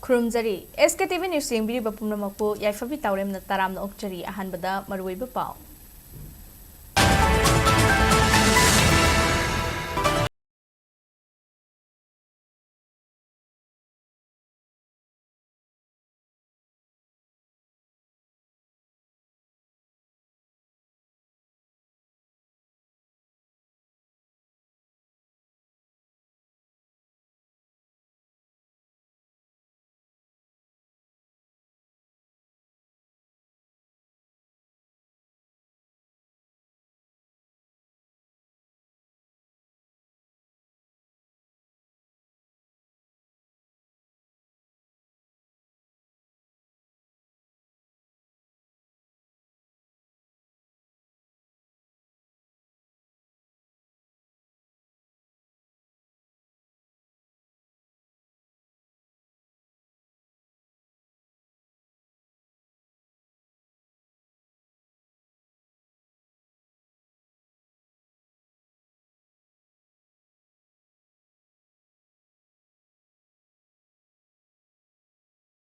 ꯈꯨꯔꯨꯝꯖꯔꯤ SKTV news ꯌꯦꯡꯕꯤꯔꯤꯕ ꯄꯨꯝꯅꯃꯛꯄꯨ ꯌꯥꯏꯐꯕꯤ ꯇꯥꯎꯔꯦꯝꯅ ꯇꯔꯥꯝꯅ ꯑꯣꯛꯆꯔꯤ ꯑꯍꯥꯟꯕꯗ ꯃꯔꯨꯑꯣꯏꯕ ꯄꯥꯎ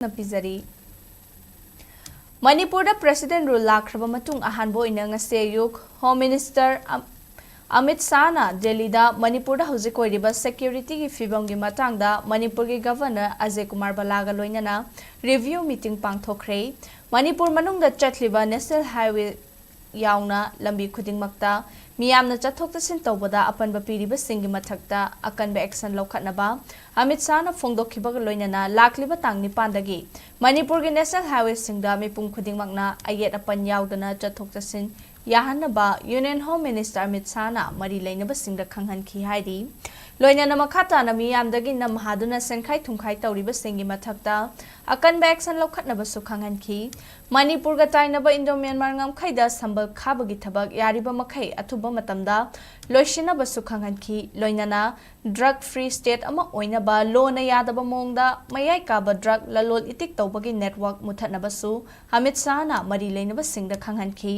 Napizari Manipur da President rule lakraba matung ahanbo ina ngase ayuk Home Minister Amit Shah na Delhi da Manipur da hauzik oiriba security gi fibam gi matang da Manipur gi Governor Ajay Kumar Balaga loinana review meeting pangthokre Manipur manung da chatliba National Highway yauna lambi khudingmakta miyamna chathok tasin tawbada apanba piriba singi mathakta akanba action lokhatnaba Amit Shah na phongdokhiba loinana lakliba tangni pandagi Manipur gi National Highway singda mipum khudingmakna ayet apan yaudana chathok tasin yahanaba Union Home Minister Amit Shah na mari leinaba singda khanghanki haidi loinana makhata na miyamdagi namhaduna senkhai thumkhai tawriba singi mathakta akanba action lokhatnaba su khanghanki Manipur ga tainaba Indo-Myanmar ngamkhaida sambal khabagi thabak yariba makhai athuba matamda loishinaba su khanghanki loinana drug free state ama oinaba lona yadaba mongda mayai kaba drug lalol itik tawbagi network muthatnaba su Amit Shah na mari leinaba singda khanghanki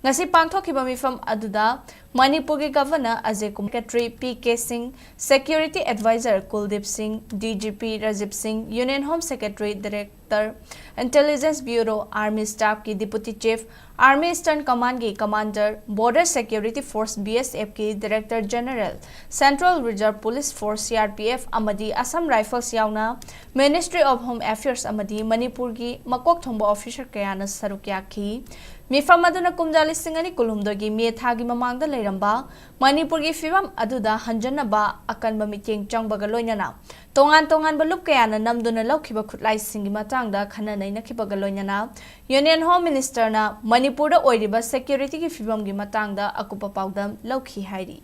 ngasi pangthokhiba mifam aduda Manipur gi Governor Ajay Kumar Secretary PK Singh Security Advisor Kuldip Singh DGP Rajiv Singh Union Home Secretary Director Intelligence Bureau Army Staff ki Deputy Chief Army Eastern Command ki Commander Border Security Force BSF ki Director General Central Reserve Police Force CRPF amadi Assam Rifles yauna Ministry of Home Affairs amadi Manipur ki makok thongba officer kayana saruk yakhi Mifam aduna kumjali singani kulumdogi methagi mamangda leiramba Manipur gi fibam aduda hanjanaba akanba miting changbaga loinana tongan balup kayana namduna laukhiba khutlai singi matangda khana naina khibaga loinana Union Home Minister na Manipur da oiriba security gi fibam gi matangda akupa pawdam laukhi hairi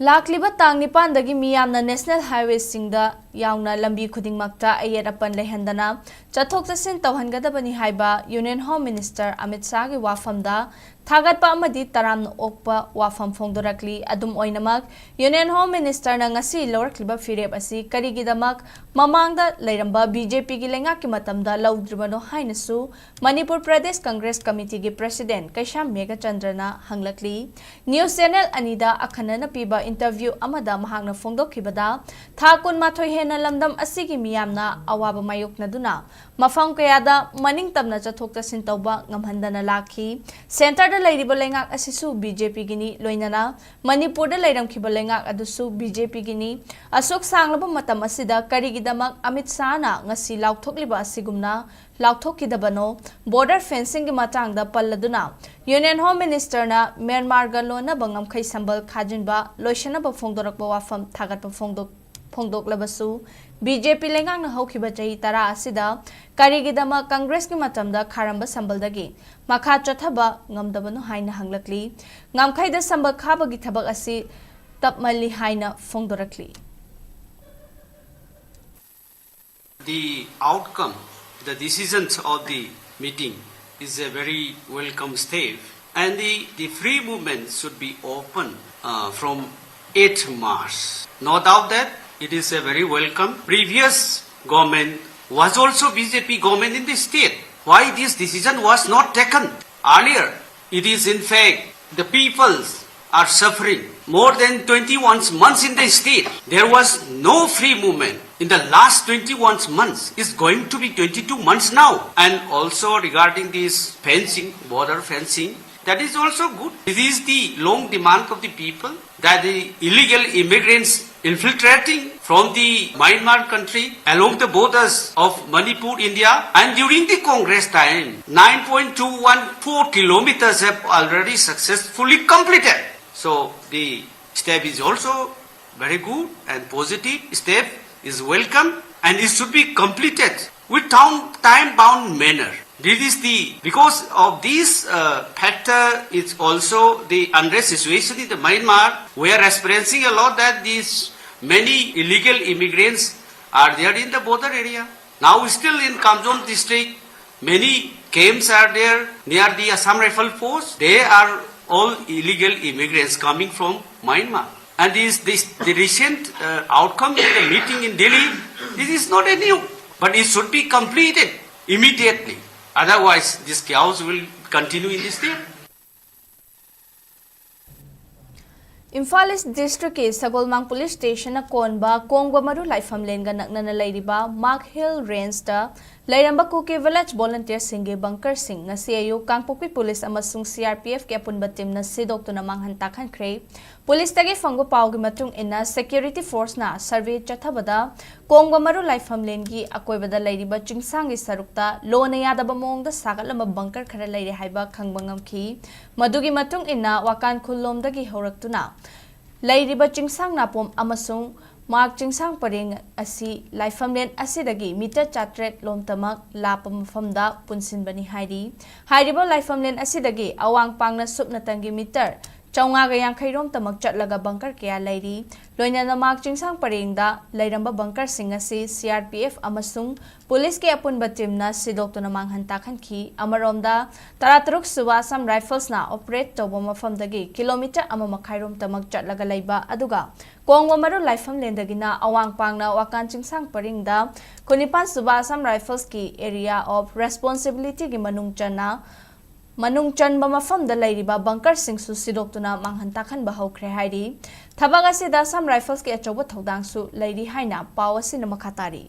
Lakliba tang nipandagi miyamna National Highway singda yauna lambi khudingmakta ayet apan lehandana chathok chasin tawhangadabani haiba Union Home Minister Amit Shah gi wafamda thagatpa amadi taramna okpa wafam phongdorakli adum oinamak Union Home Minister na ngasi lawrakliba fireb asi karigidamak mamangda leiramba BJP gi lenga ki matamda laudribano hainasu Manipur Pradesh Congress Committee gi President Kaisham Mega Chandrana hanglakli News Channel anida akhanana piba interview amada mahangna phongdokhibada thakun mathoi hena lamdam asigi miyamna awaba mayoknaduna mafam kayada maning tamna chathok chasin tawba ngamhandana lakhi center da leiriba lengak asisu BJP gini loinana Manipur da leiramkhiba lengak adusu BJP gini asok sanglaba matam asida karigidamak Amit Shah na ngasi laukthokliba asigumna laukthokidabano border fencing gi matangda palladuna Union Home Minister na Myanmar ga lona bangam khai sambal khajinba loishana ba phongdorakba wafam thagatba phongdoklabasu BJP lengang na hokhiba chahi tara asida karigidama Congress ki matamda kharamba sambaldagi makha chathaba ngamdabanu haina hanglakli ngamkhaida sambal khabagi thabak asi tapmali haina phongdorakli The outcome, the decisions of the meeting is a very welcome step, and the free movement should be open from 8 March. No doubt that it is a very welcome. Previous government was also BJP government in the state. Why this decision was not taken earlier? It is in fact the people's are suffering. More than 21 months in the state, there was no free movement. In the last 21 months, it's going to be 22 months now. And also regarding this fencing, border fencing, that is also good. This is the long demand of the people, that the illegal immigrants infiltrating from the Myanmar country along the borders of Manipur, India, and during the Congress time, 9.214 kilometers have already successfully completed. So the step is also very good and positive step is welcome, and it should be completed with time-bound manner. This is because of this factor, it's also the unrest situation in the Myanmar. We are experiencing a lot that these many illegal immigrants are there in the border area. Now still in Kamjong district, many camps are there near the Assam Rifle Force. They are all illegal immigrants coming from Myanmar. And the recent outcome of the meeting in Delhi, this is not a new, but it should be completed immediately. Otherwise, this chaos will continue in this state. Imphal East District ki Sagolmang Police Station na konba Kongwa Maru Laifam Lenga naknana layriba Mark Hill Range da layramba Kuki Village Volunteer Singge Bunker Sing na CIU Kangpokpi Police amasung CRPF ke apunba team na sidok to na manghantakan kray Police tagi fanggo pau gi matung ina Security Force na survey chathabada Kongwa Maru Laifam Lengi akoibada layriba chingsang gi sarukta lo na yadaba mongda sagalama bunker khara layri haiba khangbangam ki madugi matung ina wakan khulom dagi horaktuna Lairiba chingsang napom amasung Mark chingsang paring asi laifamlen asidagi meter chatret lomtamak lapa mafamda punsinbani hairiba laifamlen asidagi awang pangna supna tangi meter chaunga ga yankairom tamak chatlaga bunker kaya lairi loina na Mark chingsang paringda lairamba bunker singasi CRPF amasung police ke apun batim na sidok to na manghantakan ki amaromda taratruk suwasam rifles na operate to mafamdagi kilometer ama makhairom tamak chatlaga laiba aduga Kongwa Maru Laifam Lendagina awang pangna wakan chingsang paringda kunipan subasam rifles ki area of responsibility gi manungchan mafam da lairiba bunker sing su sidok tuna manghantakan bahawkre hairi thabaga sida sam rifles ki achoba thodang su lairi haina pawasi na makhatari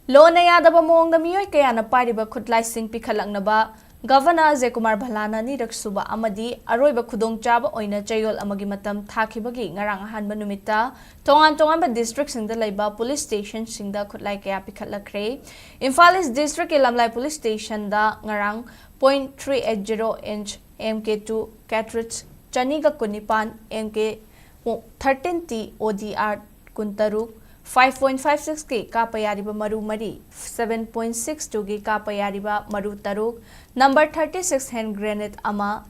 Lona yadaba mongda miyoy kaya na pariba khutlai sing pikhalangnaba Governor Zekumar Bhalana ni raksuba amadi aroiba khudong chaba oina chayol amagi matam thakibagi ngarang ahanba numita tongan ba district singda laiba police station singda khutlai kaya pikhatlakre Imphal East District lamlai police station da ngarang 0.380 inch MK2 cartridge chaniga kunipan MK 13T ODR kuntaruk 5.56 ki kapayariba maru mari 7.62 ki kapayariba maru taruk number 36 hand grenade ama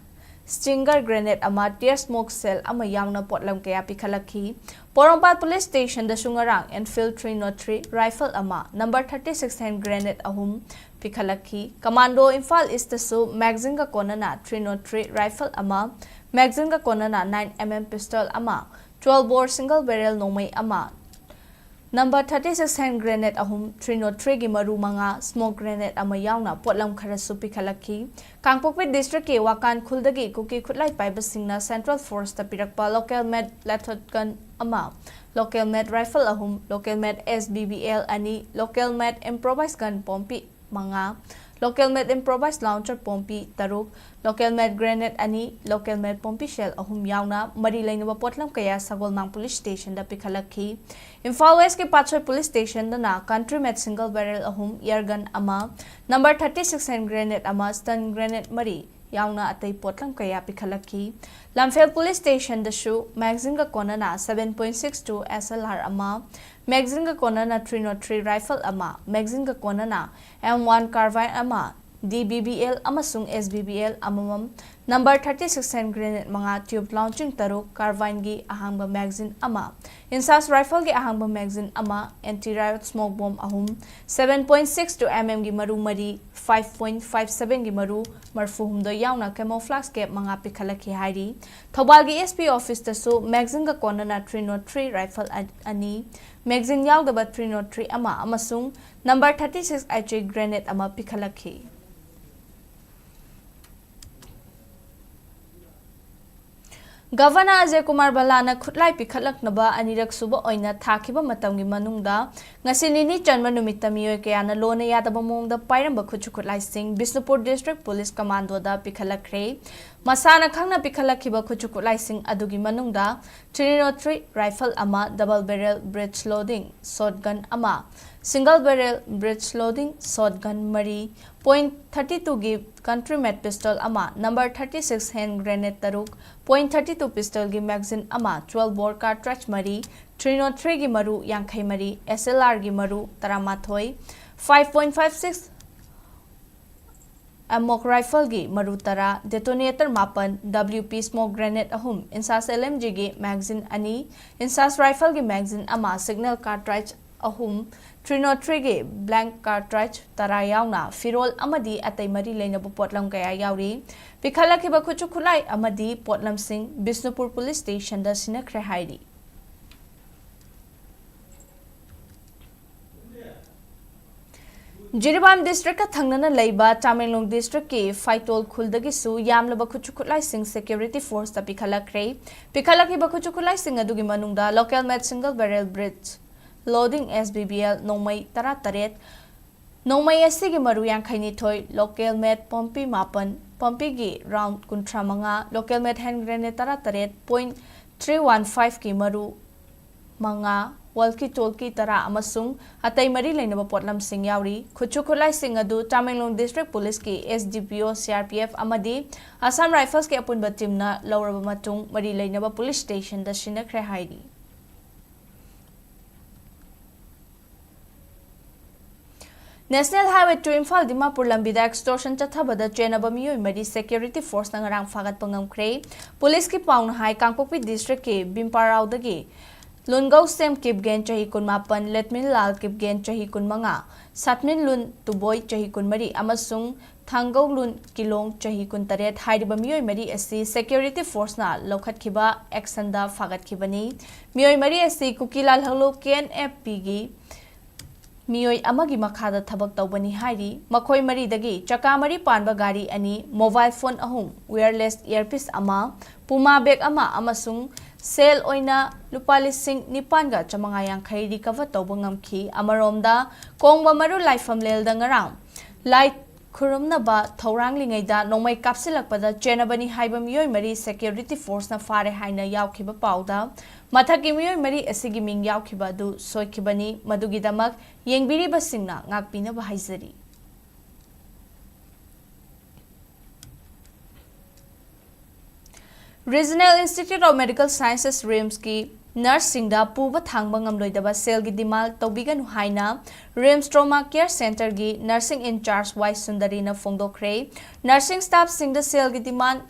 stinger grenade ama tear smoke cell ama yamna potlam kaya pikhalaki Porongpat police station da sungarang Imphal 303 rifle ama number 36 hand grenade ahum pikhalaki commando Imphal East su magazine ka konana 303 rifle ama magazine ka konana 9mm pistol ama 12 bore single barrel nomai ama Number 36 hand grenade ahum 303 gi maru manga smoke grenade ama yauna potlam khara supi khalaki Kangpokpi district ke wakan khuldagi kuki khutlai paiba singna central force ta pirakpa local med lethot gun ama local med rifle ahum local med SBBL ani local med improvised gun pompi manga local med improvised launcher pompi taruk local med grenade ani local med pompi shell ahum yauna mari lainaba potlam kaya Sagolmang police station da pikhalaki Imphal West ke Pachoy police station da na country med single barrel ahum air gun ama number 36 hand grenade ama stun grenade mari yauna atay potlam kaya pikhalaki Lamphel police station da shu magazine ka kona na 7.62 SLR ama magazine ka kona na 303 rifle ama magazine ka kona na M1 carbine ama DBBL amasung SBBL amamam Number 36 hand grenade mga tube launching taruk carbine gi ahangba magazine ama insas rifle gi ahangba magazine ama anti riot smoke bomb ahum 7.62 mm gi maru mari 5.57 gi maru marfuhum do yauna camouflage cap mga pikhalaki hairi Thobal gi SP office tasu magazine ga konana 303 rifle ani magazine yaudaba 303 ama amasung number 36 HG grenade ama pikhalaki Governor Ajay Kumar Balana khutlai pikhatlak naba anirak suba oina thakiba matamgi manungda ngasinini chanma numitta miyoy kayana lona yadaba mongda pairamba khuchu khutlai sing Bisnupur District Police Commando da pikhalakre masana khangna pikhalakhiba khuchu khutlai sing adugi manungda 303 rifle ama double barrel breech loading shotgun ama single barrel breech loading shotgun mari .32 gi country made pistol ama number 36 hand grenade taruk .32 pistol gi magazine ama 12 bore cartridge mari 303 gi maru yankhai mari SLR gi maru taramathoi 5.56 amok rifle gi maru tara detonator mapan WP smoke grenade ahum insas LMG gi magazine ani insas rifle gi magazine ama signal cartridge ahum 303 gi blank cartridge tara yauna firol amadi atai mari leinabu potlam kaya yauri pikhalakhiba khuchu khulai amadi potlam sing Bisnupur Police Station da sinakre hairi Jiribam district ka thangnana leiba Tamenglong district ki Faitol khuldagi su yamlaba khuchu khulai sing security force ta pikhalakre pikhalakhiba khuchu khulai sing adugi manungda local made single barrel bridge loading SBBL nomai tarataret nomai asigi maru yankhaini thoi local made pompi mapan pompi gi round kuntra manga local made hand grenade tarataret .315 ki maru manga walki tolki tara amasung atai mari leinaba potlam sing yauri khuchu khulai sing adu Tamenglong district police ki SDPO CRPF amadi Assam Rifles ki apunba team na lawraba matung mari leinaba police station da sinakre hairi National Highway to Imphal Dimapur Lambida extortion chathabada chenaba miyoi mari security force na ngarang fagat pangamkre police ki paung hai Kangpokpi district ke Bimparao dagi Lungau Sem Kip Gen Chahi Kun Mapan Letmin Lal Kip Gen Chahi Kun Manga Satmin Lun Tuboy Chahi Kun Mari Amasung Thangau Lun Kilong Chahi Kun Taret Hairiba miyoi mari asi security force na lokhat khiba action da fagat khibani miyoi mari asi Kukilal Halo KNFP gi miyoi amagi makhada thabak tawbani hairi makhoi mari dagi chaka mari panba gari ani mobile phone ahum wireless earpiece ama puma bag ama amasung sel oina lupalising nipanga chamanga yankhai recover tawba ngamkhi amaromda kongba maru laifam lel da ngarang light khurumnaba thorang lingaida nongmai kapsilakpada chenabani haiba miyoi mari security force na fare haina yaukhiba pauda mathaki miyoi mari asigi ming yaukhiba du soikhibani madugidamak yengbiriba singna ngakpina ba haizari Regional Institute of Medical Sciences RIMS ki nursing da puba thangba ngamloidaba sel gi dimal tobigan haina RIMS Trauma Care Center gi nursing in charge Y Sundari na fongdokre nursing staff sing da sel gi diman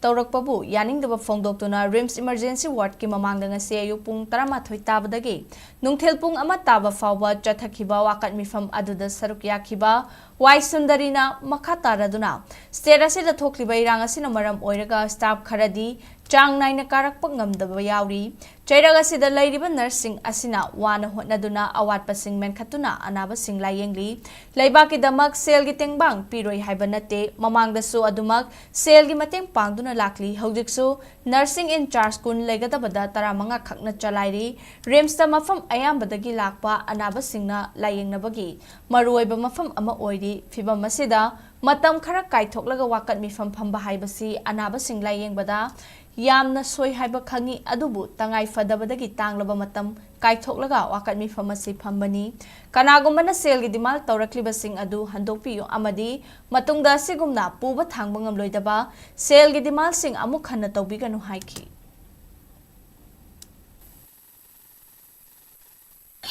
taurakpabu yaning daba fongdoktuna RIMS emergency ward ki mamangda ngasi ayu pung 13 tabadagi nungthel pung ama taba fawba chathakiba wakat mifam aduda saruk yakhiba Y Sundari na makataraduna state asida thokliba irang asina maram oiraga staff kharadi chang naina karakpa ngamdaba yauri chairaga sida lairiba nursing asina wana hotnaduna awatpasing menkhatuna anabasing layengli laibaki damak sel gi tengbang piroi haibanate mamangdasu adumak sel gi mateng pangduna lakli hojiksu nursing in charge kun legadabada taramanga khakna chalairi RIMS ta mafam ayambadagi lakpa anabasingna layengnabagi maruoiba mafam ama oiri fibam asida matam khara kaithoklaga wakat mifam phamba haibasi anabasing layengbada yamna soi haiba khangi adubu tangai fadabadagi tanglaba matam kaithoklaga wakat mifam asi phambani kanagumana sel gi dimal tawrakliba sing adu handokpiyo amadi matungda sigumna puba thangba ngamloidaba sel gi dimal sing amuk khanna tawbiganu haiki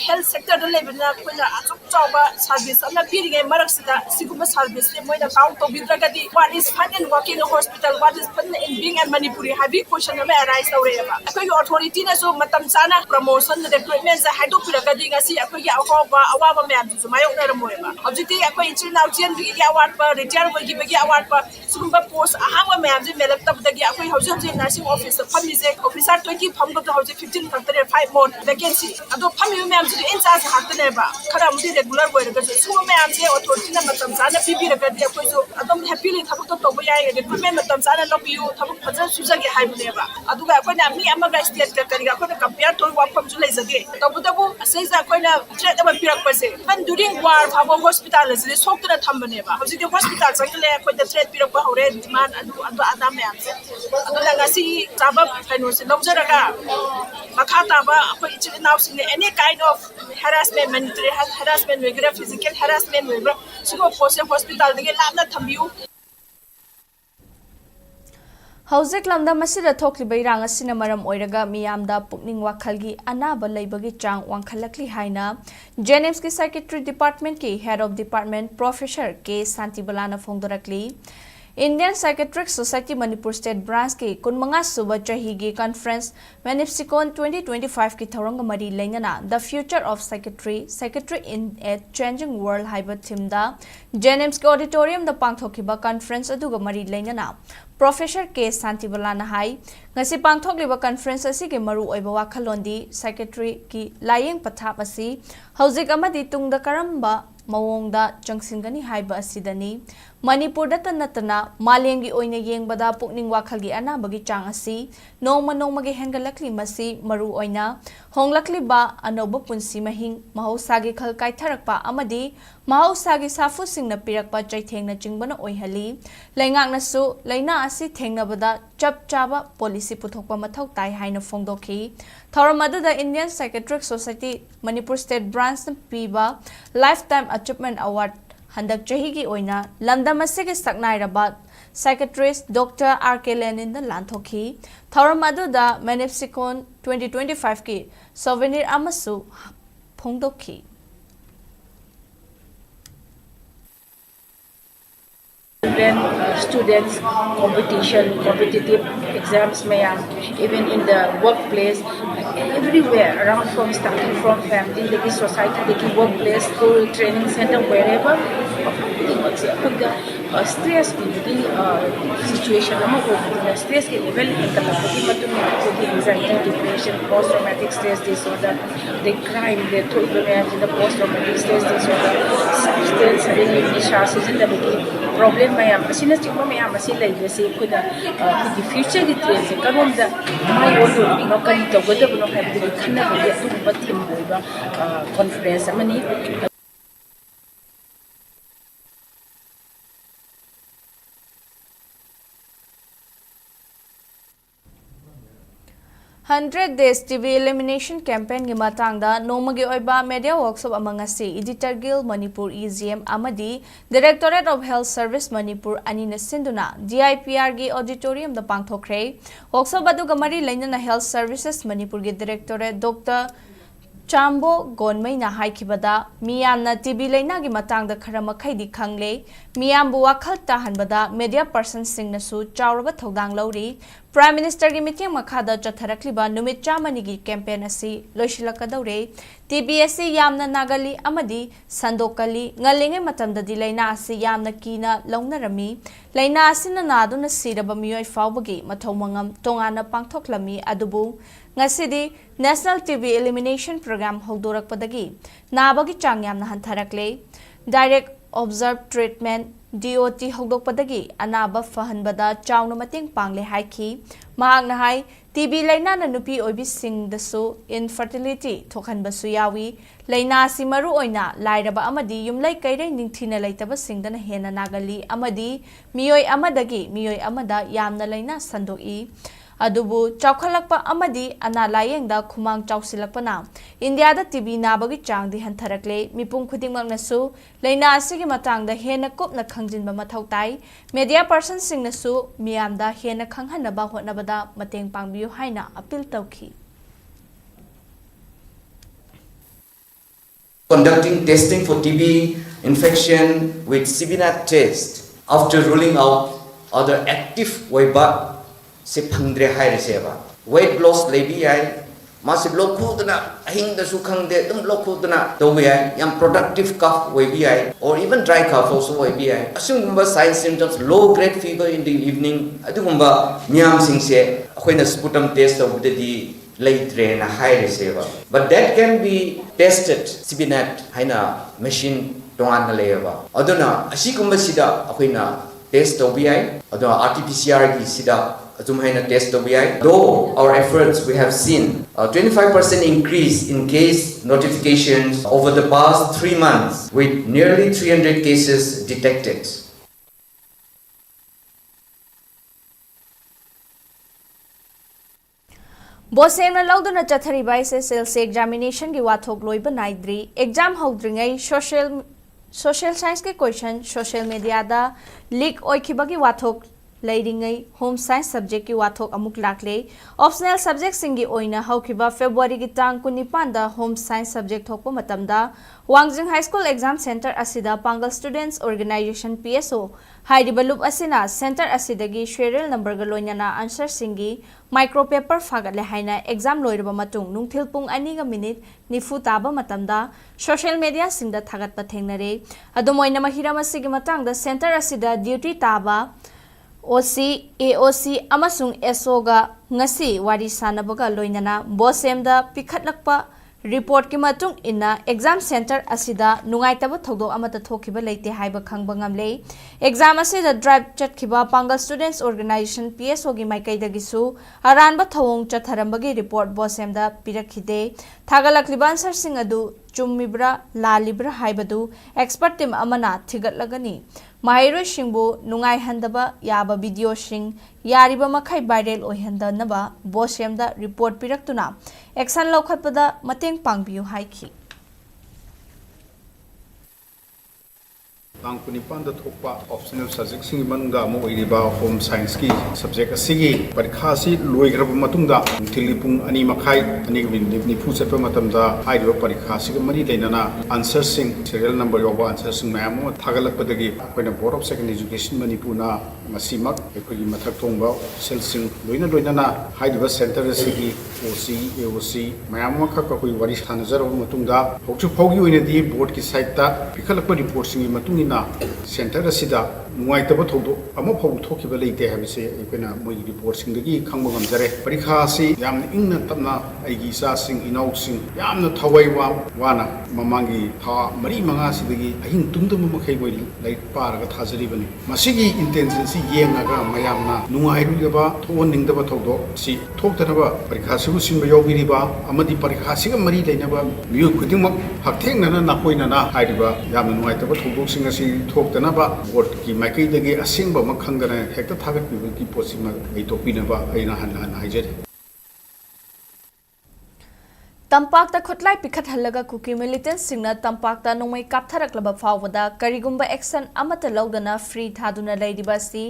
health sector da lebna koina achuk chawba service amna pirigai maraksida siguma service le moina count to bidragadi what is fun in working a hospital, what is fun in being a Manipuri habi question ama arise tawreba akoi authority na so matam chana promotion recruitment za haidu piragadi ngasi akoi ya awaba ma'am ju mayo na ramoeba objective akoi internal gen bi ya award pa retire wagi bagi award pa sugumba post ahama ma'am ji melap tab dagi akoi hauji nursing officer family officer 20 pham go hauji 15 factor 5 more vacancy ado family ma'am ji in charge hatne ba khara mudi regular boy ga su ma'am ji authority na matam chana pi ragadi akoi so adom happily thabuk to ba ya recruitment matam chana lobiu thabuk faja sujagi haibne ba aduga akoi na mi amaga state ka kari akoi compare to wa pham ju leizage tabu asai za akoi na threat aba pirak pase ban during war phabo hospital ji sokna thambane ba hauji hospital chakle akoi da threat pirak ba hore demand adu adam ma'am ji adu la ngasi chaba kaino se lobjaraga makata ba akoi ichi now sing any kind of harassment military harassment wagera physical harassment wagera sugo post hospital de lamna thambiu Hauzik lamda masida thokliba irang asina maram oiraga miyamda pukning wakhalgi anaba leibagi chang wangkhalakli haina JNM's ki Psychiatry Department ki Head of Department Professor K Santibalana phongdorakli Indian Psychiatric Society Manipur State Branch ki kunmanga suba chahigi conference Manipsikon 2025 ki thoranga mari lengana The Future of Psychiatry in a Changing World haiba thimda JNM's ki auditorium da pangthokiba conference aduga mari lengana Professor K Santibalana hai ngasi pangthokliba conference asi ke maru oiba wakhalondi psychiatry ki layeng pathap asi hauzik amadi tungda karamba mawongda changsingani haiba asidani Manipur da tanatana malengi oina yengbada pukning wakhalgi anabagi chang asi nongma ge hengalakli masi maru oina honglakli ba anoba punsi mahing mahosagi khal kaitharakpa amadi mahosagi safu singna pirakpa chaithengna chingbana oihali laingak nasu laina asi thengnabada chap chaba policy puthokpa mathau tai haina phongdokhi thoramadu da Indian Psychiatric Society Manipur State Branch piba Lifetime Achievement Award handak chahi ki oina lamdam asige saknai rabat psychiatrist Dr. R.K. Lenin da lanthoki thoramadu da Manipsikon 2025 ki souvenir amasu phongdokhi Students competitive exams even in the workplace everywhere around from starting from family the society the workplace school training center wherever stress situation stress level anxiety depression post traumatic stress disorder the crime the post traumatic stress disorder substance abuse problem mayam asina chingma mayam asi laibase kuda the future the trends karom da mai odo no kan to goda no have the khanna bodi atu bathim boiba conference amani 100 Days TV Elimination Campaign gi matangda nomagi oiba media workshop among asi Editor Guild Manipur EGM amadi Directorate of Health Service Manipur anina sinduna DIPR gi auditorium da pangthokre workshop adu gamari lainana Health Services Manipur gi Directorate Dr. Chambo Gonmaina haikibada miyamna TB laina gi matangda khara makhaidi khangle miyambu wakhal tahanbada media persons singnasu chawraba thodang lawri Prime Minister gi meeting makhada chatharakliba numit chamani gi campaign asi loishilakadawre TBSC yamna nagali amadi sandokali ngalinge matamda di laina asi yamna kina launarami laina asina naduna siraba miyoi fawbagi mathomangam tongana pangthoklami adubu ngasidi National TB Elimination Program hogdorakpadagi nabagi chang yamna hantharakle direct observed treatment DOT hogdokpadagi anaba fahanbada chawna mating pangle haiki mahakna hai TB laina na nupi oibi singdasu infertility thokhanbasu yawi laina si maru oina lairaba amadi yumlai kairei ningthina laitaba singdana hena nagali amadi miyoi amadagi miyoi amada yamna laina sandoi adubu chawkhalakpa amadi ana layengda khumang chawsilakpana India da TB nabagi changdi hantharakle mipum khudingmaknasu laina asigi matangda hena kopna khangjinba mathau tai media person singnasu miyamda hena khanghanaba hotnabada mateng pangbiu haina appeal tawki conducting testing for TB infection with CBNAT test after ruling out other active YAIPHABI se phangdre haireseba weight loss lebi ai masib lokhudna ahing da su khangde dum lokhudna tobi ai yam productive cough webi ai or even dry cough also webi ai asungumba signs symptoms low grade fever in the evening adugumba miyam singse akoina sputum test of the leitre na haireseba but that can be tested CBNAT haina machine tongan na leba aduna asigumba sida akoina test OBI, RT-PCR sida test OBI. Though our efforts, we have seen a 25% increase in case notifications over the past 3 months, with nearly 300 cases detected. Bosem na lauduna chathariba SSLC examination ki wathok loiba naidri exam haudringai social science के question social media दा leak ओइखिबगी वाथोक leiringai home science subject ki wathok amuk lakle optional subject singi oina haukiba February ki tang 19 da home science subject thokpa matamda Wangjing High School Exam Center asida Pangal Students Organization PSO haidiba loop asina center asidagi serial number ga loinana answer singi micro paper fagatle haina exam loiraba matung nungthil pung 2 ga minute nifu taba matamda social media singda thagatpa thengnare adumoina mahirama sigi matangda center asida duty taba OC, AOC, amasung SOga ngasi wari sanabaga loinana bosemda pikhatlakpa report ki matung inna exam center asida nungaitaba thodo amata thokiba leite haiba khangba ngamle exam asida drive chatkhiba Pangal Students Organization PSO gi maikai gisu aranba thawong chatharambagi report bosemda pirakhide thagalakliba answer sing adu chummibra lalibra haibadu expert team amana thigatlagani Mahiro Shingbu Nungai Handaba Yaba video sing Yariba Makai viral Ohanda Naba Bosemda report Piraktuna Exan Lokhapada Mateng Pangbiu Haiki Tang Punipanda Thokpa optional subject sing manungda mo iriba home science ki subject asigi parikha si loigraba matungda tilipung ani makhai ani ni phu sepa matamda haidiba parikha si mari leinana answer sing serial number yoba answer sing mayam mo thagalakpadagi akoina board of secondary education Manipur na masimak ekoi mathak thongba sel sing loinana haidiba center asigi OC AOC mayam mo khak koi wari thanajaro matungda hokchu phogi oina di board ki site ta pikhalakpa report sing matung center asida nuaitaba thodo amo phau thokiba leite habise ekena moi report singdagi khangba ngamjare parikha si yamna ingna tapna aigi sa sing inau sing yamna thawai wana mamangi tha mari manga sidagi ahing tungdum makhai boi lai paraga thajari bani masigi intention si yengaga mayamna nuairuba thoningdaba thodo si thoktanaba parikha sibu singba yobiriba amadi parikha siga mari leinaba miyu khudingmak hakthengna na koinana haidiba yamna nuaitaba thodo sing Toktanaba board ki makai dagi asingba makhangana hekta thagat ki posima ai topinaba aina han haijari Tampakta khotlai pikhat halaga kuki militant singna tampakta nongmai kaptharaklaba fawada karigumba action amata lawdana free thaduna leidiba si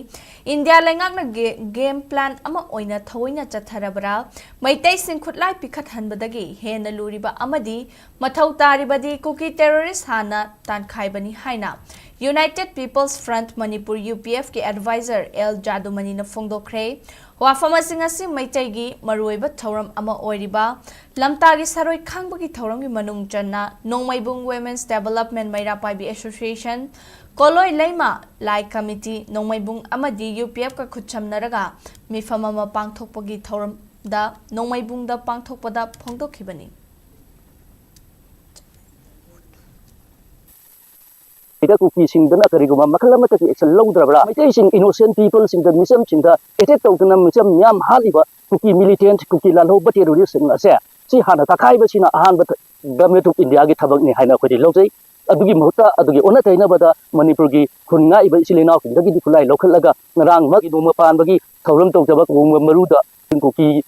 India lengakna game plan ama oina thawoina chatharabra maitai sing khotlai pikhat hanbadagi hena luriba amadi mathau taribadi kuki terrorist hana tankhaibani haina United People's Front Manipur UPF ke advisor L Jadumani na phongdokre wafama singasi maitaigi maruiba thoram ama oiriba lamtagi saroi khangbagi thoram gi manung channa nongmaibung Women's Development Mairapai Association Koloi Leima Lai Committee nongmaibung amadi UPF ka khutchamnaraga mifama ma pangthokpagi thoram da nongmaibung da pangthokpada phongdokhibani Ida kuki sing dana kariguma makalama taki action lawdrabra maitai sing innocent people sing the misam sing the attack tawtana misam nyam haliba kuki militant kuki lalho ba terrorist sing ase si hana takai ba sina ahan ba government of India gi thabak ni haina khodi lawjai adugi mahota adugi ona taina bada Manipur gi khunga iba silena ki dagi dikulai lokhalaga ngarang ma gi doma pan bagi thawram tawjaba ko maruda kuki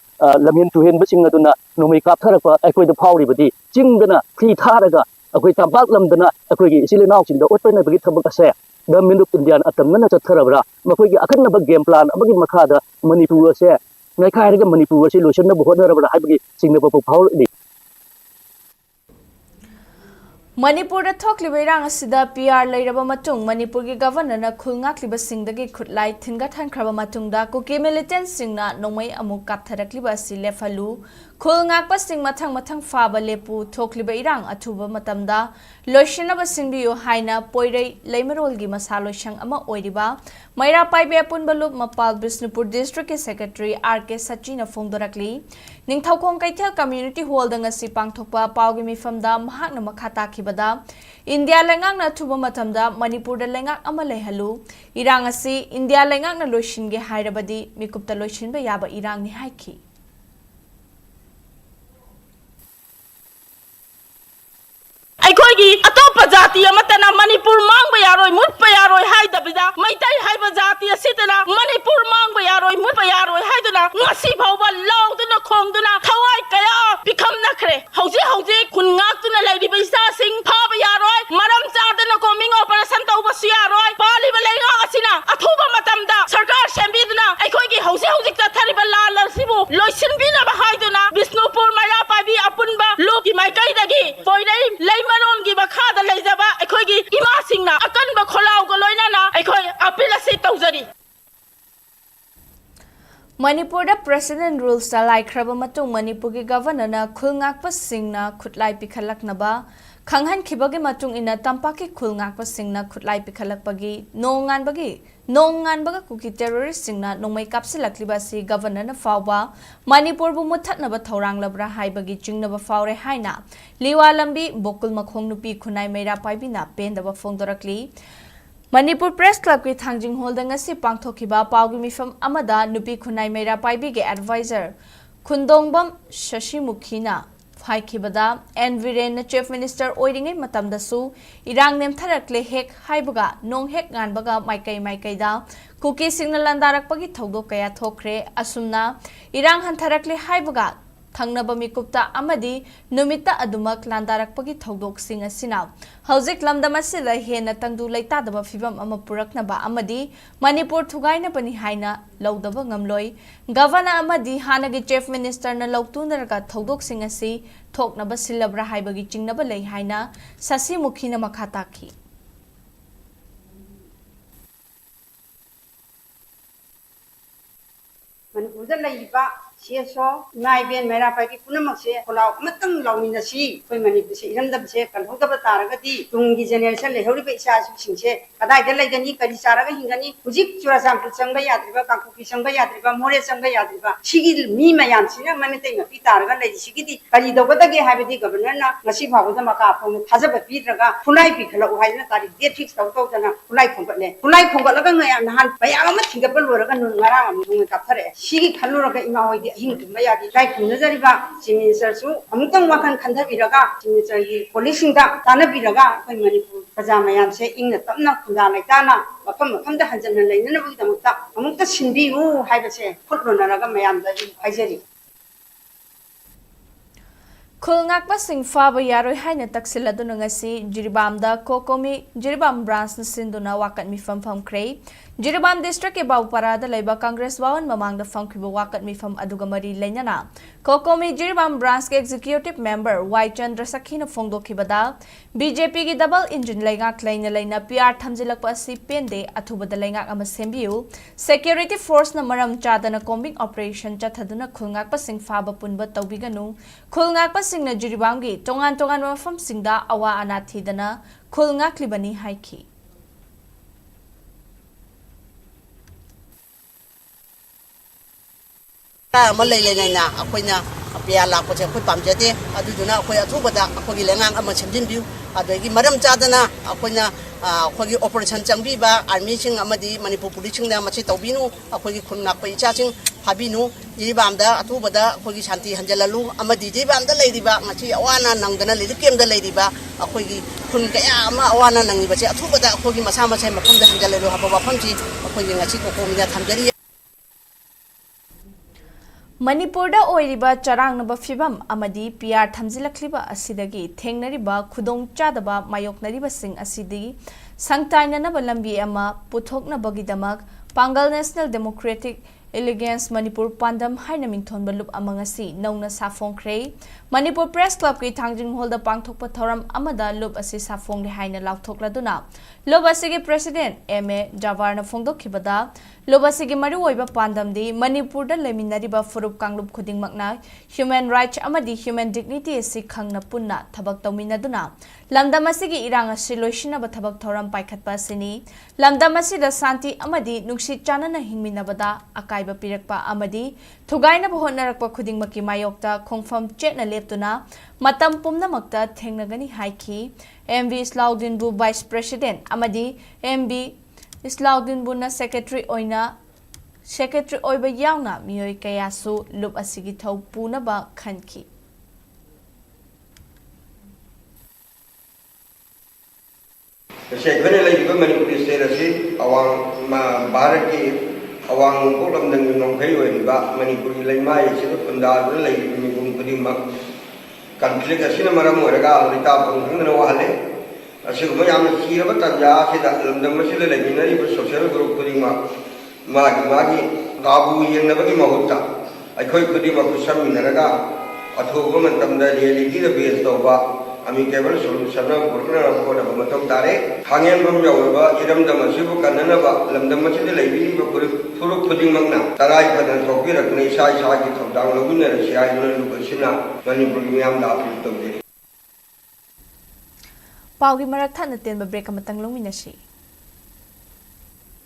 lamhen tuhen ba sing aduna nomai kap tharapa aikoi da phawri badi chingdana thi tharaga akoi tambak lamdana akoi gi silena chinda otpena bagi thabak ase government of India atamna chatharabra makoi gi akanna ba game plan abagi makhada Manipur ase ngai khai ga Manipur ase lotion na bohona rabra haibagi singna ba phawri Manipur da thokliba irang asida PR leiraba matung Manipur gi governor na khulngakliba singdagi khutlai thinga thankraba matungda kuki militant singna nongmai amuk kaptharakliba si lefalu khulngakpa sing mathang faba lepu thokliba irang athuba matamda loishinaba singbiyu haina poirei leimarol gi masalo shang ama oiriba maira paibe punbalup mapal Bisnupur district secretary RK Sachina fongdorakli ningthaukhong kaithel community hall da ngasi pangthokpa pawgi mifamda mahakna makhata khibada India lengang na thuba matamda Manipur da lengak ama lehalu irang asi India lengak na loishinge hairabadi mikupta loishinba yaba irang ni haiki ꯑꯩꯈꯣꯏꯒꯤ ꯑꯇꯣꯞꯄ ꯖꯥꯇꯤ ꯑꯃꯠꯇꯅ ꯃꯅꯤꯄꯨꯔ ꯃꯥꯡꯕ ꯌꯥꯔꯣꯏ ꯃꯨꯠꯄ ꯌꯥꯔꯣꯏ ꯍꯥꯏꯗꯕꯤꯗ ꯃꯩꯇꯩ ꯍꯥꯏꯕ ꯖꯥꯇꯤ ꯑꯁꯤꯗꯅ ꯃꯅꯤꯄꯨꯔ ꯃꯥꯡꯕ ꯌꯥꯔꯣꯏ ꯃꯨꯠꯄ ꯌꯥꯔꯣꯏ ꯍꯥꯏꯗꯨꯅ ꯉꯁꯤ ꯐꯥꯎꯕ ꯂꯥꯎꯗꯨꯅ ꯈꯣꯡꯗꯨꯅ ꯊꯋꯥꯏ ꯀꯌꯥ ꯄꯤꯈꯝꯅꯈ꯭ꯔꯦ ꯍꯧꯖꯤꯛ ꯈꯨꯟ ꯉꯥꯛꯇꯨꯅ ꯂꯩꯔꯤꯕ ꯏꯆꯥꯁꯤꯡ ꯐꯥꯕ ꯌꯥꯔꯣꯏ ꯃꯔꯝ ꯆꯥꯗꯅ ꯀꯣꯃꯤꯡ ꯑꯣꯄꯔꯦꯁꯟ ꯇꯧꯕꯁꯨ ꯌꯥꯔꯣꯏ ꯄꯥꯜꯂꯤꯕ ꯂꯩꯉꯥꯛ ꯑꯁꯤꯅ ꯑꯊꯨꯕ ꯃꯇꯝꯗ ꯁꯔꯀꯥꯔ ꯁꯦꯝꯕꯤꯗꯨꯅ ꯑꯩꯈꯣꯏꯒꯤ ꯍꯧꯖꯤꯛ ꯆꯠꯊꯔꯤꯕ ꯂꯥꯟ ꯑꯁꯤꯕꯨ ꯂꯣꯏꯁꯤꯟꯕꯤꯅꯕ ꯍꯥꯏꯗꯨꯅ ꯕꯤꯁꯅꯨꯄꯨꯔ ꯃꯩꯔꯥ ꯄꯥꯏꯕꯤ ꯑꯄꯨꯟꯕ ꯂꯨꯞꯀꯤ ꯃꯥꯏꯀꯩꯗꯒꯤ ꯄꯣꯏꯔꯩ ꯂꯩꯃꯔꯣꯟꯒꯤ ꯃꯈꯥꯗ ꯂꯩꯖꯕ ꯑꯩꯈꯣꯏꯒꯤ ꯏꯃꯥꯁꯤꯡꯅ ꯑꯀꯟꯕ ꯈꯣꯜꯂꯥꯎꯒ ꯂꯣꯏꯅꯅ ꯑꯩꯈꯣꯏ ꯑꯄꯤꯜ ꯑꯁꯤ ꯇꯧꯖꯔꯤ Manipur da president rules ta laikhraba matung Manipur gi governor na khulngakpa singna khutlai pikhalaknaba khanghan khibagi matung ina tampaki khulngakpa singna khutlai pikhalakpagi nonganbaga kuki terrorist singna nongmai kapsilakliba si governor na fawba Manipur bu muthatnaba thorang labra haibagi jingnaba fawre haina liwa lambi bokul makhong nupi khunai meira paibina pendaba fongdorakli Manipur Press Club ki thangjing hall da ngasi pangthokiba pawgi mifam amada nupi khunai meira paibi ge advisor khundongbam Shashimukhina phaikibada Enviren na chief minister oiringai matamdasu irang nemtharakle hek haibaga nong hek nganbaga maikai da kuki signal landarakpagi thogdo kaya thokre asumna irang hantharakle haibaga Thangnaba mikupta amadi numita adumak landarakpagi thogdoksing asina hauzik lamdam asila hena tangdu leitadaba fibam ama puraknaba amadi Manipur thugaina pani haina laudaba ngamloi governor amadi hanagi chief minister na lautunaraga thogdoksing asi thoknaba silabra haibagi chingnaba lei haina Shashimukhina makhataki Manipur da laiba Sieso, Naibian, Merapai, Punamaxe, Polau, Matang, Laminasi, Manipus, Iramdabse, Kalhota Taragati, Tungi generation, Horibe Sas, Sinche, Kadai, Legani, Kadisara, Hingani, Uzik, Churasam, Sanga Yadriba, Kakuki, Sanga Yadriba, More Sanga Yadriba, Shigil, Mima Yansina, Maniting, Pitaraga, Lady Shigiti, Kalidogagi, Habiti, Governor, Nasipa, Maka, Hazaba Pitraga, Punai Pikala, Uhayna, get fixed out of the Punai Company, Punai Company, and Han, by Amatingapur, Maram, Kapare, Shigi Kaluraga in our Hinkumbayadi, like Nazariba, Siminsersu, Amutang Wakan Kandaviraga, Siminser, Polisinga, Tanabiraga, Manipur, Kazamayan say in the Tamna Kundana Tana, from the Hansan and Lane, Amuta Sindi, who had a say, Putranaga Mayam, Hajari. Khulngakpa sing faba yaroi haina taksiladuna ngasi Jiribamda Kokomi Jiribam branch na sinduna wakat mi fam krei Jiribam district e Bauparada laiba Congress wawan mamangda famkriba wakat mi fam aduga mari lenyana Kokomi Jiribam branch ke executive member Y Chandra Sakhina fongdokibada BJP gi double engine laingak laina PR thamjilakpa si pende athubada laingak ama sembiu security force na maram chadana combing operation chathaduna khulngakpa sing faba punba tawbiganu khulngakpa singna Jiribamgi tongan mafam singda awa anathidana khulngaklibani haiki Malayna, Aquina, Piala, which I put Pamjete, I do not quite a Tubada, Aquilang, a much view, Adagi Madam Chadana, Aquina, Aqui Operation Chambiba, I'm meeting Amadi, Manipulation, the Machitobino, Aqui Kunaka charging, Habino, Yibamda, Atubada, Aqui Shanti, Angelalu, Amadi, Jibam, the Ladybug, Machi, Oana, Nangana, Likim, the Ladybug, Aqui Kunkayama, Oana, Nangibachi, Atubada, Aqui Masama, Makum, the Angelalu, Habapanji, Aqui Nachiko, Tamjari. Manipur da oiriba charangnaba fibam amadi PR thamjilakliba asidagi thengnariba khudong chadaba mayoknariba sing asidi sangtainanaba lambi ama puthoknabagidamak Pangal National Democratic Elegance Manipur Pandam haina mingthon balup amangasi nauna safongkre Manipur Press Club ki thangjing hall da pangthok pathoram amada lup asi safong de haina lauthokladuna lup asigi president MA Jawarna phongdok khibada lup asigi maru oiba pandam di Manipur da leminariba furup kanglup khuding makna human rights amadi human dignity asi khangna punna thabak tawminaduna lamdam asigi irang asi loisina ba thabak thoram paikhatpa sini lamdam asida santi amadi nungsi chanana hingminabada akai ba pirakpa amadi thugaina bahonnarakpa khudingmaki mayokta khongfam chetna leptuna matam pumnamakta thengnagani haiki MV Slaudin bu vice president amadi MB Slaudin bu na secretary oina secretary oiba yauna miyoi kayasu lup asigi thau puna ba khanki Sebenarnya lagi Manipur state asi awang Bharat ki awang program dengan nongkai wajib Manipur ilai mai itu pendar lagi Manipur kudi mak konflik asi nama ramu mereka kita pun wahale asi kami yang kira betul ya asi dah dalam masih lagi nari bersosial grup kudi mak magi kabu yang nabagi mahutta aku kudi mak kusam mereka atau kau mentam dari lagi lebih tahu Ami kebal solusi na berkena apa nak bermatam tarik. Hangen berjauh ba, iram dama sibu kanan ba, lam dama sibu lagi ba puruk puding magna. Tarai pada topi rakni sai kita dang lagu nera siai nera lupa sina. Manipur miam dah pilih tu. Paugi marathan natin ba break kamatang luminasi.